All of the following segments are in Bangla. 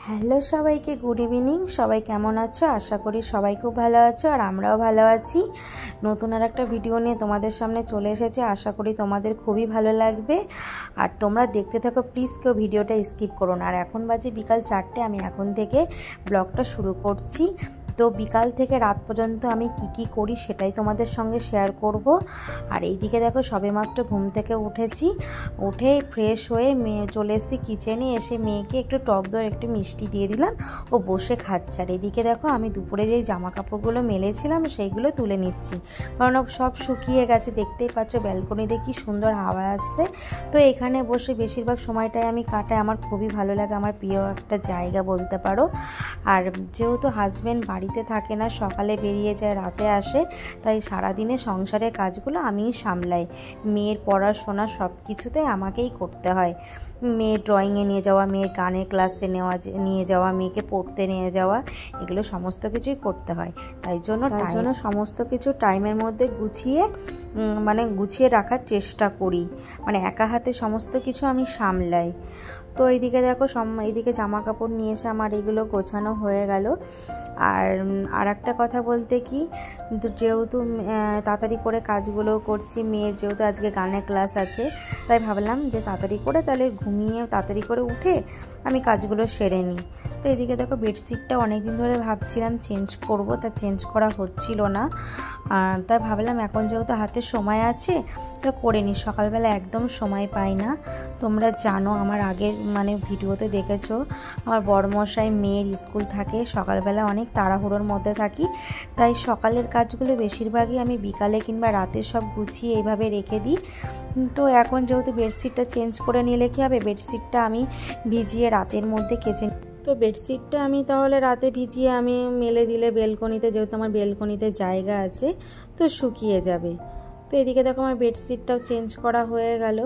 হ্যালো সবাইকে, গুড ইভিনিং। সবাই কেমন আছো? আশা করি সবাই খুব ভালো আছো, আর আমরাও ভালো আছি। নতুন আর একটা ভিডিও নিয়ে তোমাদের সামনে চলে এসেছে। আশা করি তোমাদের খুবই ভালো লাগবে, আর তোমরা দেখতে থাকো প্লিজ, কেউ ভিডিওটা স্কিপ করো না। আর এখন বাজে বিকাল 4টে, আমি এখন থেকে ব্লগটা শুরু করছি। তো বিকাল থেকে রাত পর্যন্ত আমি কি করি সেটাই তোমাদের সঙ্গে শেয়ার করব। আর এইদিকে দেখো সবেমাত্র ঘুম থেকে উঠেছি, উঠে ফ্রেশ হয়ে চলে এসেছি কিচেনে। এসে মেয়েকে একটু টক দই একটু মিষ্টি দিয়ে দিলাম, ও বসে খাচ্ছে। আর এদিকে দেখো আমি দুপুরে যেই জামা কাপড়গুলো মেলেছিলাম সেইগুলো তুলে নিচ্ছি, কারণ সব শুকিয়ে গেছে। দেখতেই পাচ্ছ ব্যালকনিতে কি সুন্দর হাওয়া আসছে। তো এখানে বসে বেশিরভাগ সময়টাই আমি কাটাই, আমার খুবই ভালো লাগে, আমার প্রিয় একটা জায়গা বলতে পারো। আর যেহেতু হাজব্যান্ড বাড়িতে থাকে না, সকালে বেরিয়ে যায়, রাতে আসে, তাই সারাদিনে সংসারের কাজগুলো আমিই সামলাই। মেয়ের পড়াশোনা সব কিছুতেই আমাকেই করতে হয়। মেয়ের ড্রয়িংয়ে নিয়ে যাওয়া, মেয়ের গানের ক্লাসে নিয়ে যাওয়া, মেয়েকে পড়তে নিয়ে যাওয়া, এগুলো সমস্ত কিছুই করতে হয়। তাই জন্য সমস্ত কিছু টাইমের মধ্যে গুছিয়ে রাখার চেষ্টা করি, মানে একা হাতে সমস্ত কিছু আমি সামলাই। তো এইদিকে দেখো এইদিকে জামা কাপড় নিয়ে এসে আমার এগুলো গোছানো হয়ে গেল। আর একটা কথা বলতে কি, যেহেতু তাড়াতাড়ি করে কাজগুলো করছি, মেয়ের যেহেতু আজকে গানের ক্লাস আছে, তাই ভাবলাম যে তাড়াতাড়ি করে তাহলে ঘুমিয়ে তাড়াতাড়ি করে উঠে আমি কাজগুলো সেরে নিই। তো এদিকে দেখো বেডশিটটা অনেকদিন ধরে ভাবছিলাম চেঞ্জ করব, তা চেঞ্জ করা হচ্ছিল না। তাই ভাবলাম এখন যেহেতু হাতে সময় আছে তো করে নিই। সকালবেলা একদম সময় পাই না, তোমরা জানো, আমার আগের ভিডিওতে দেখেছো আমার বড়মশাই মেয়ের স্কুল থাকে, সকালবেলা অনেক তাড়াহুড়োর মধ্যে থাকি, তাই সকালের কাজগুলো বেশিরভাগই আমি বিকালে কিংবা রাতে সব গুছিয়ে এইভাবে রেখে দিই। তো এখন যেহেতু বেডশিটটা চেঞ্জ করে নিলে কী হবে, বেডশিটটা আমি ভিজিয়ে রাতের মধ্যে কেচে, তো বেডশিটটা আমি তাহলে রাতে ভিজিয়ে আমি মেলে দিলে বেলকনিতে, যেহেতু আমার বেলকনিতে জায়গা আছে, তো শুকিয়ে যাবে। তো এদিকে দেখো আমার বেডশিটটাও চেঞ্জ করা হয়ে গেল।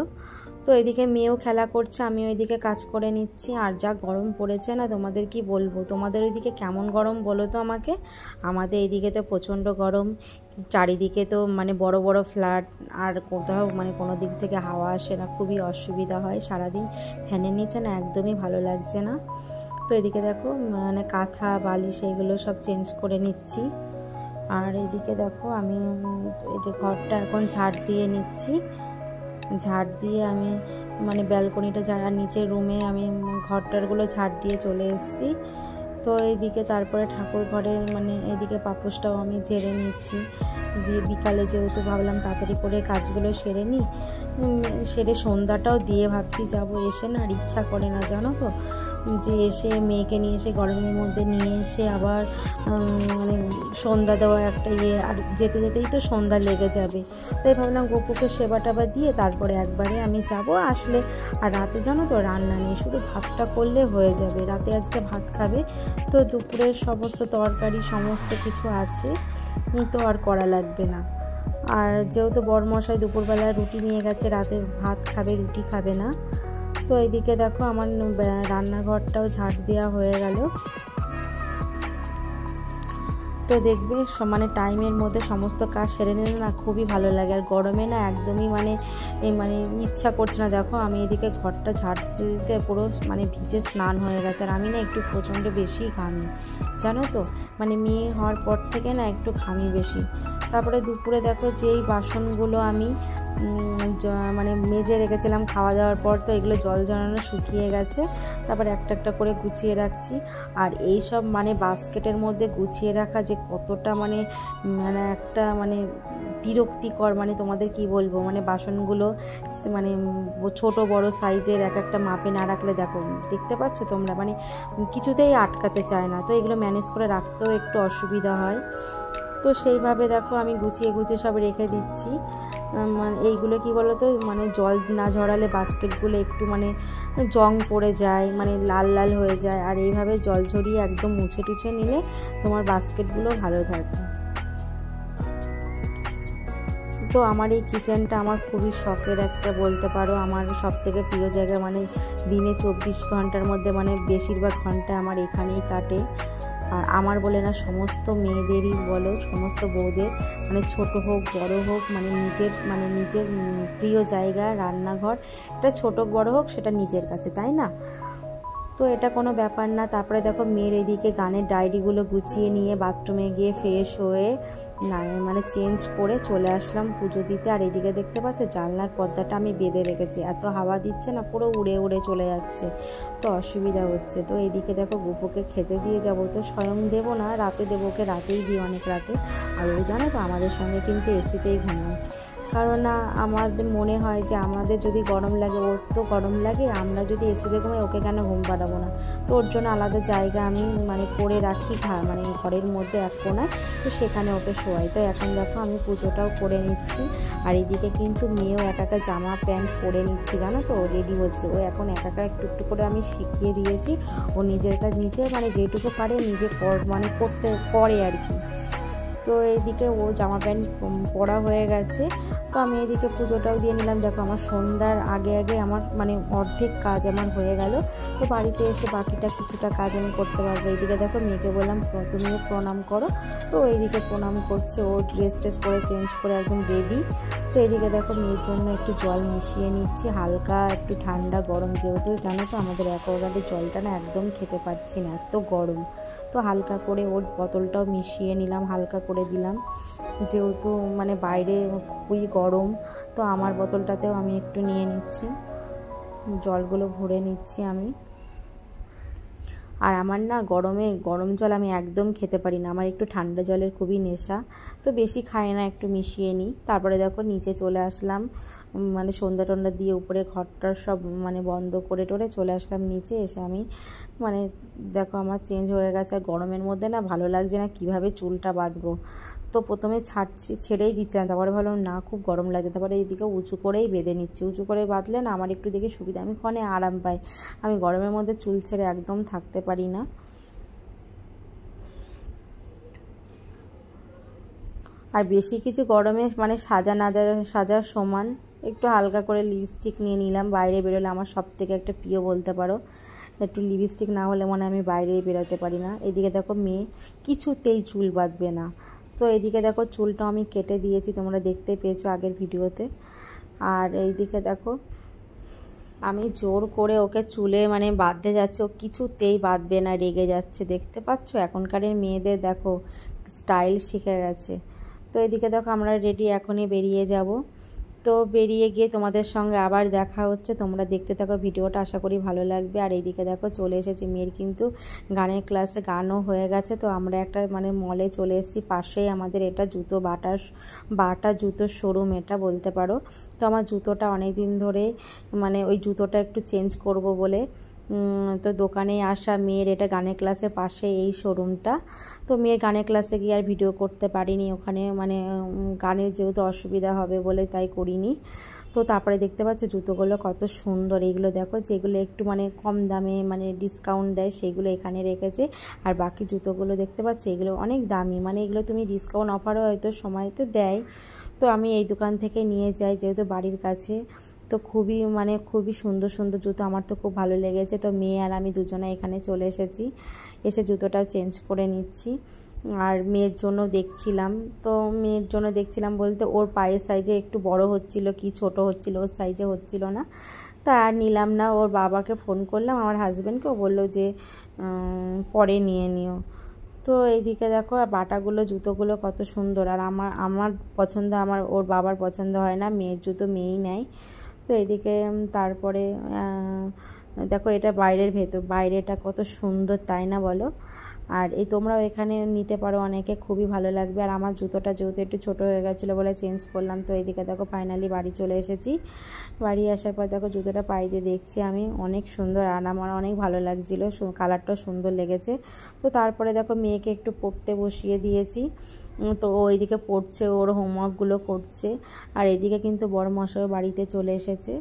তো এদিকে মেয়েও খেলা করছে, আমিও এদিকে কাজ করে নিচ্ছি। আর যা গরম পড়েছে না, তোমাদের কি বলবো, তোমাদের ওইদিকে কেমন গরম বলো তো আমাকে। আমাদের এইদিকে তো প্রচণ্ড গরম, চারিদিকে তো বড় বড় ফ্ল্যাট, আর কোথাও কোনো দিক থেকে হাওয়া আসে না, খুবই অসুবিধা হয়। সারাদিন ফ্যানের নিচে না একদমই ভালো লাগছে না। তো এদিকে দেখো কাঁথা বালিশ এগুলো সব চেঞ্জ করে নিচ্ছি। আর এদিকে দেখো আমি এই যে ঘরটা এখন ঝাড় দিয়ে নিচ্ছি। ঝাড় দিয়ে আমি ব্যালকনিটা যারা নিচের রুমে আমি ঘরটারগুলো ঝাড় দিয়ে চলে এসেছি। তো এইদিকে তারপরে ঠাকুর ঘরের এইদিকে পাপোশটাও আমি ঝেড়ে নিচ্ছি। দিয়ে বিকালে যেহেতু ভাবলাম তাড়াতাড়ি করে কাজগুলো সেরে নিই, সেরে সন্ধ্যাটাও দিয়ে ভাবছি যাব। এসে না আর ইচ্ছা করে না, জানো তো, যে এসে মেয়েকে নিয়ে এসে গরমের মধ্যে নিয়ে এসে আবার সন্ধ্যা দেওয়া একটা আর যেতে যেতেই তো সন্ধ্যা লেগে যাবে। তাই ভাবলাম গপুকে সেবা টাবা দিয়ে তারপরে একবারে আমি যাব। আসলে আর রাতে জানো তো রান্না নেই, শুধু ভাতটা করলে হয়ে যাবে। রাতে আজকে ভাত খাবে, তো দুপুরের সমস্ত তরকারি সমস্ত কিছু আছে, তো আর করা লাগবে না। আর যেহেতু বড়মশাই দুপুরবেলা রুটি নিয়ে গেছে, রাতে ভাত খাবে, রুটি খাবে না। তো এইদিকে দেখো আমার রান্নাঘরটাও ঝাড় দেওয়া হয়ে গেল। তো দেখবে টাইমের মধ্যে সমস্ত কাজ সেরে নিলে না খুবই ভালো লাগে। আর গরমে না একদমই ইচ্ছা করছে না। দেখো আমি এদিকে ঘরটা ঝাড় দিতে পুরো ভিজে স্নান হয়ে গেছে। আর আমি না একটু প্রচণ্ড বেশি ঘামি, জানো তো, মেয়ে হওয়ার পর থেকে না একটু ঘামি বেশি। তারপরে দুপুরে দেখো যেই বাসনগুলো আমি মেজে রেখেছিলাম খাওয়া দাওয়ার পর, তো এগুলো জল জড়ানো শুকিয়ে গেছে। তারপর একটা একটা করে গুছিয়ে রাখছি। আর এই সব বাস্কেটের মধ্যে গুছিয়ে রাখা যে কতটা একটা বিরক্তিকর, তোমাদের কি বলবো, বাসনগুলো ছোট বড় সাইজের, এক একটা মাপে না রাখলে দেখো, দেখতে পাচ্ছ তোমরা, কিছুতেই আটকাতে চায় না। তো এগুলো ম্যানেজ করে রাখতেও একটু অসুবিধা হয়। তো সেইভাবে দেখো আমি গুছিয়ে সব রেখে দিচ্ছি। এইগুলো কি বলো তো, জল না ঝরালে বাস্কেটগুলো একটু জং পড়ে যায়, লাল লাল হয়ে যায়। আর এইভাবে জল ঝরিয়ে একদম মুছে টুছে নিলে তোমার বাস্কেটগুলো ভালো থাকে। তো আমার এই কিচেনটা আমার খুবই শখের একটা বলতে পারো, আমার সব থেকে প্রিয় জায়গা। দিনে 24 ঘন্টার মধ্যে বেশিরভাগ ঘন্টা আমার এখানেই কাটে। আর আমার বলে না, সমস্ত মেয়েদেরই বলো, সমস্ত বউদের ছোট হোক বড় হোক, নিজের প্রিয় জায়গা রান্নাঘর, এটা ছোট বড় হোক সেটা নিজের কাছে, তাই না? তো এটা কোনো ব্যাপার না। তারপরে দেখো মেয়ের এদিকে গানের ডায়েরিগুলো গুছিয়ে নিয়ে বাথরুমে গিয়ে ফ্রেশ হয়ে মানে চেঞ্জ করে চলে আসলাম পুজো দিতে। আর এদিকে দেখতে পাচ্ছ জানলার পর্দাটা আমি বেঁধে রেখেছি, এত হাওয়া দিচ্ছে না, পুরো উড়ে উড়ে চলে যাচ্ছে, তো অসুবিধা হচ্ছে। তো এদিকে দেখো গুপুকে খেতে দিয়ে যাব, তো স্বয়ং দেবো না, রাতে দেবো, ওকে রাতেই দিই, অনেক রাতে। আর ও জানো তো আমাদের সঙ্গে কিন্তু এসিতেই ঘুমায়, কারণ আমাদের মনে হয় যে আমাদের যদি গরম লাগে, ওর তো গরম লাগে, আমরা যদি এসিতে ঘুমাই ওকে কেন ঘুম পাড়াবো না। তো ওর জন্য আলাদা জায়গা আমি মানে করে রাখি, মানে ঘরের মধ্যে এক কোণায়, তো সেখানে ওকে শোয়াই। তো এখন দেখো আমি পুজোটাও করে নিচ্ছি। আর এদিকে কিন্তু মেয়েও একা জামা প্যান্ট পরে নিচ্ছে, জানো তো, রেডি হচ্ছে। ও এখন একা একটু একটু করে আমি শিখিয়ে দিয়েছি, ও নিজের কাজ নিজে মানে যেটুকু পারে নিজে মানে করতে করে আর কি। তো এইদিকে ও জামা প্যান্ট পরা হয়ে গেছে, তো আমি এদিকে পুজোটাও দিয়ে নিলাম। দেখো আমার সন্ধ্যার আগে আগে আমার মানে অর্ধেক কাজ আমার হয়ে গেল। তো বাড়িতে এসে বাকিটা কিছুটা কাজ আমি করতে পারবো। এইদিকে দেখো মেয়েকে বললাম তুমিও প্রণাম করো, তো এইদিকে প্রণাম করছে। ও ড্রেস ট্রেস পরে চেঞ্জ করে একদম রেডি। তো এইদিকে দেখো মেয়ের জন্য একটু জল মিশিয়ে নিচ্ছি, হালকা একটু ঠান্ডা গরম, যেহেতু জানো তো আমাদের অ্যাকোয়াগার্ডের জলটা না একদম খেতে পারছি না, এত গরম। তো হালকা করে ওর বোতলটাও মিশিয়ে নিলাম, হালকা করে দিলাম, যেহেতু মানে বাইরে খুবই গরম। তো আমার বোতলটাতেও আমি একটু নিয়ে নিচ্ছি, জলগুলো ভরে নিচ্ছি আমি। আর আমার না গরমে গরম জল আমি একদম খেতে পারি না, আমার একটু ঠান্ডা জলের খুবই নেশা, তো বেশি খাই না, একটু মিশিয়ে নিই। তারপরে দেখো নিচে চলে আসলাম, মানে সন্ধ্যা টন্ধ্যা দিয়ে উপরে ঘরটার সব মানে বন্ধ করে টোরে চলে আসলাম নিচে। এসে আমি মানে দেখো আমার চেঞ্জ হয়ে গেছে। আর গরমের মধ্যে না ভালো লাগছে না কীভাবে চুলটা বাঁধবো, তো প্রথমে ছেড়েই দিচ্ছে না, তারপরে ভাবলাম না খুব গরম লাগে, তারপরে এইদিকে উঁচু করেই বেঁধে নিচ্ছি। উঁচু করে বাঁধলে না আমার একটু দেখে সুবিধা, আমি ক্ষণে আরাম পাই। আমি গরমের মধ্যে চুল ছেড়ে একদম থাকতে পারি না। আর বেশি কিছু গরমে মানে সাজার সমান একটু হালকা করে লিপস্টিক নিয়ে নিলাম। বাইরে বেরোলে আমার সব থেকে একটা প্রিয় বলতে পারো, একটু লিপস্টিক না হলে মনে আমি বাইরেই বেরোতে পারি না। এদিকে দেখো মেয়ে কিছুতেই চুল বাঁধবে না, তো এদিকে দেখো চুলটা আমি কেটে দিয়েছি, তোমরা দেখতে পেয়েছো আগের ভিডিওতে। আর এইদিকে দেখো আমি জোর করে ওকে চুলে মানে বাঁধতে যাচ্ছে, ও কিছুতেই বাঁধবে না, রেগে যাচ্ছে। দেখতে পাচ্ছ এখনকারের মেয়েদের দেখো স্টাইল শিখে গেছে। তো এদিকে দেখো আমরা রেডি, এখনই বেরিয়ে যাব। তো বেরিয়ে গিয়ে তোমাদের সঙ্গে আবার দেখা হচ্ছে, তোমরা দেখতে থাকো ভিডিওটা, আশা করি ভালো লাগবে। আর এইদিকে দেখো চলে এসেছি, মেয়ের কিন্তু গানের ক্লাসে গানও হয়ে গেছে। তো আমরা একটা মানে মলে চলে এসেছি, পাশেই আমাদের এটা জুতো বাটা জুতোর শোরুম এটা বলতে পারো। তো আমার জুতোটা অনেক দিন ধরে মানে ওই জুতোটা একটু চেঞ্জ করব বলে তো দোকানে আসা। মেয়ের এটা গানের ক্লাসের পাশে এই শোরুমটা। তো মেয়ের গানের ক্লাসে গিয়ে আর ভিডিও করতে পারিনি, ওখানে মানে গানের যেহেতু অসুবিধা হবে বলে তাই করিনি। তো তারপরে দেখতে পাচ্ছ জুতোগুলো কত সুন্দর, এইগুলো দেখো যেগুলো একটু মানে কম দামে মানে ডিসকাউন্ট দেয় সেগুলো এখানে রেখেছে। আর বাকি জুতোগুলো দেখতে পাচ্ছ এগুলো অনেক দামি, মানে এগুলো তুমি ডিসকাউন্ট অফারও হয়তো সময়তে দেয়। তো আমি এই দোকান থেকে নিয়ে যাই যেহেতু বাড়ির কাছে। তো খুবই সুন্দর সুন্দর জুতো, আমার তো খুব ভালো লেগেছে। তো মেয়ে আর আমি দুজনে এখানে চলে এসেছি, এসে জুতোটাও চেঞ্জ করে নিচ্ছি। আর মেয়ের জন্য দেখছিলাম, তো মেয়ের জন্য দেখছিলাম বলতে ওর পায়ের সাইজে একটু বড় হচ্ছিল কি ছোট হচ্ছিল, ওর সাইজে হচ্ছিল না, তা আর নিলাম না। ওর বাবাকে ফোন করলাম, আমার হাজব্যান্ডকে, ও বললো যে পরে নিয়ে নিও। তো এইদিকে দেখো আর বাটাগুলো জুতোগুলো কত সুন্দর। আর আমার পছন্দ, ওর বাবার পছন্দ হয় না, মেয়ের জুতো মেয়েই নেয়। তো এদিকে তারপরে দেখো এটা বাইরেটা কত সুন্দর, তাই না বলো? আর এই তোমরাও এখানে নিতে পারো, অনেকে খুবই ভালো লাগবে। আর আমার জুতোটা যেহেতু একটু ছোটো হয়ে গেছিলো বলে চেঞ্জ করলাম। তো এইদিকে দেখো ফাইনালি বাড়ি চলে এসেছি। বাড়ি আসার পর দেখো জুতোটা পায়ে দিয়ে দেখছি আমি, অনেক সুন্দর, আর আমার অনেক ভালো লাগছিলো, কালারটাও সুন্দর লেগেছে। তো তারপরে দেখো মেয়েকে একটু পড়তে বসিয়ে দিয়েছি, তো ও এইদিকে পড়ছে, ওর হোমওয়ার্কগুলো করছে। আর এদিকে কিন্তু বড় মশাই বাড়িতে চলে এসেছে।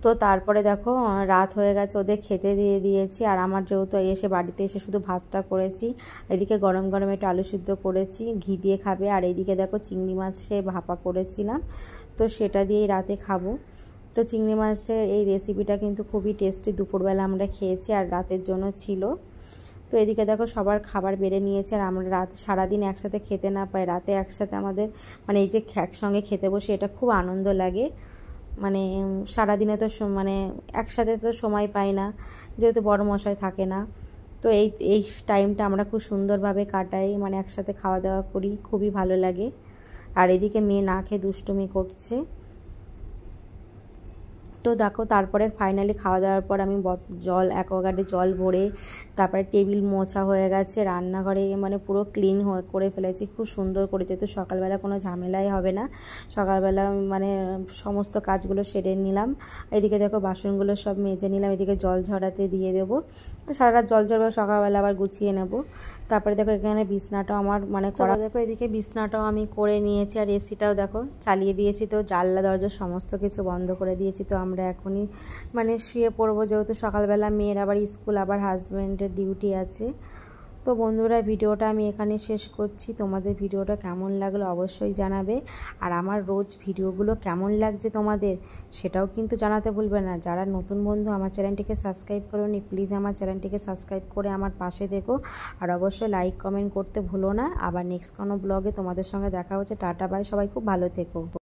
তো তারপরে দেখো রাত হয়ে গেছে, ওদের খেতে দিয়ে দিয়েছি। আর আমার যেহেতু বাড়িতে এসে শুধু ভাতটা করেছি, এদিকে গরম গরম একটু আলু সিদ্ধ করেছি, ঘি দিয়ে খাবে। আর এইদিকে দেখো চিংড়ি মাছে ভাপা করেছিলাম, তো সেটা দিয়েই রাতে খাবো। তো চিংড়ি মাছের এই রেসিপিটা কিন্তু খুবই টেস্টি, দুপুরবেলা আমরা খেয়েছি আর রাতের জন্য ছিল। তো এদিকে দেখো সবার খাবার বেড়ে নিয়েছে। আর আমরা রাত সারাদিন একসাথে খেতে না পাই, রাতে একসাথে আমাদের মানে এই যে একসঙ্গে খেতে বসে এটা খুব আনন্দ লাগে। মানে সারাদিনে তো মানে একসাথে তো সময় পাই না, যেহেতু বড় মশাই থাকে না। তো এই টাইমটা আমরা খুব সুন্দরভাবে কাটাই, মানে একসাথে খাওয়া দাওয়া করি, খুবই ভালো লাগে। আর এদিকে মেয়ে না খেয়ে দুষ্টুমি করছে। তো দেখো তারপরে ফাইনালি খাওয়া দাওয়ার পর আমি জল অ্যাকোয়াগার্ডে জল ভরে তারপরে টেবিল মোছা হয়ে গেছে, রান্নাঘরে মানে পুরো ক্লিন করে ফেলেছি খুব সুন্দর করে, যেহেতু সকালবেলা কোনো ঝামেলাই হবে না। সকালবেলা মানে সমস্ত কাজগুলো সেরে নিলাম। এদিকে দেখো বাসনগুলো সব মেজে নিলাম, এদিকে জল ঝরাতে দিয়ে দেবো, সারা রাত জল ঝরবে, সকালবেলা আবার গুছিয়ে নেব। তারপরে দেখো এখানে বিছনাটাও আমার মানে করা, দেখো এদিকে বিছনাটাও আমি করে নিয়েছি, আর এসিটাও দেখো চালিয়ে দিয়েছি। তো জানলা দরজা সমস্ত কিছু বন্ধ করে দিয়েছি। তো আমরা এখনই মানে শুয়ে পড়বো, যেহেতু সকালবেলা মেয়ের আবার স্কুল, আবার হাজব্যান্ডের ডিউটি আছে। তো বন্ধুরা ভিডিওটা আমি এখানে শেষ করছি। তোমাদের ভিডিওটা কেমন লাগলো অবশ্যই জানাবে, আর আমার রোজ ভিডিওগুলো কেমন লাগছে তোমাদের সেটাও কিন্তু জানাতে ভুলবে না। যারা নতুন বন্ধু আমার চ্যানেলটিকে সাবস্ক্রাইব করোনি, প্লিজ আমার চ্যানেলটিকে সাবস্ক্রাইব করে আমার পাশে দেখো, আর অবশ্যই লাইক কমেন্ট করতে ভুলো না। আবার নেক্সট কোনো ব্লগে তোমাদের সঙ্গে দেখা হচ্ছে। টাটা বাই, সবাই খুব ভালো থেকো।